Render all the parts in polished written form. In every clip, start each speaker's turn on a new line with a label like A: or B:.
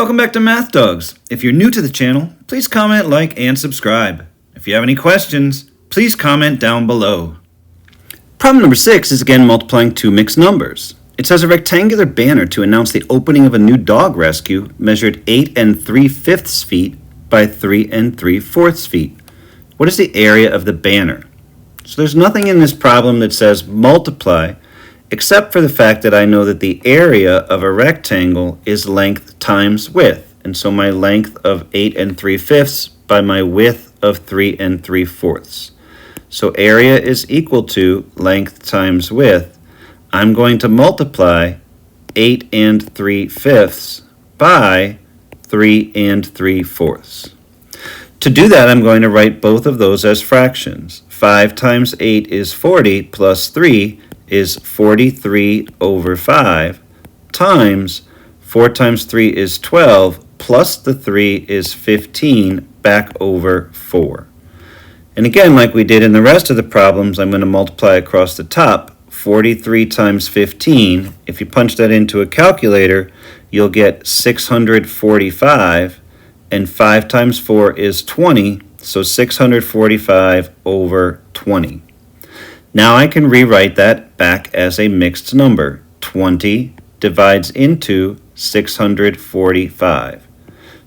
A: Welcome back to Math Dogs. If you're new to the channel, please comment, like, and subscribe. If you have any questions, please comment down below. Problem number 6 is again multiplying two mixed numbers. It says a rectangular banner to announce the opening of a new dog rescue measured 8 3/5 feet by 3 3/4 feet. What is the area of the banner? So there's nothing in this problem that says multiply, except for the fact that I know that the area of a rectangle is length times width. And so my length of 8 3/5 by my width of 3 3/4. So area is equal to length times width. I'm going to multiply 8 3/5 by 3 3/4. To do that, I'm going to write both of those as fractions. 5 times 8 is 40 plus 3 is 43 over 5 times 4 times 3 is 12 plus the 3 is 15 back over 4. And again, like we did in the rest of the problems, I'm going to multiply across the top. 43 times 15, if you punch that into a calculator, you'll get 645, and 5 times 4 is 20, so 645 over 20. Now I can rewrite that back as a mixed number. 20 divides into 645.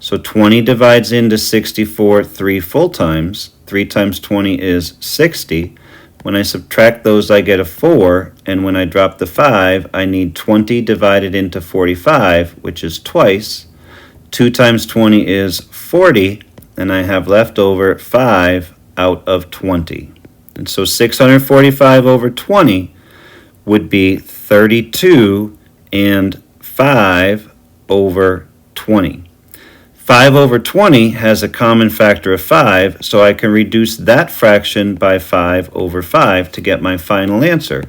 A: So 20 divides into 64 3 full times. 3 times 20 is 60. When I subtract those, I get a 4, and when I drop the 5, I need 20 divided into 45, which is twice. 2 times 20 is 40, and I have left over 5 out of 20. And so 645 over 20 would be 32 and 5 over 20. 5 over 20 has a common factor of 5, so I can reduce that fraction by 5 over 5 to get my final answer.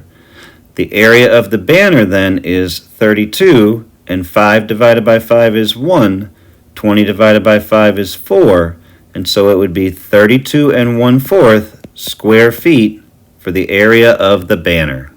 A: The area of the banner then is 32, and 5 divided by 5 is 1, 20 divided by 5 is 4, and so it would be 32 1/4 square feet for the area of the banner.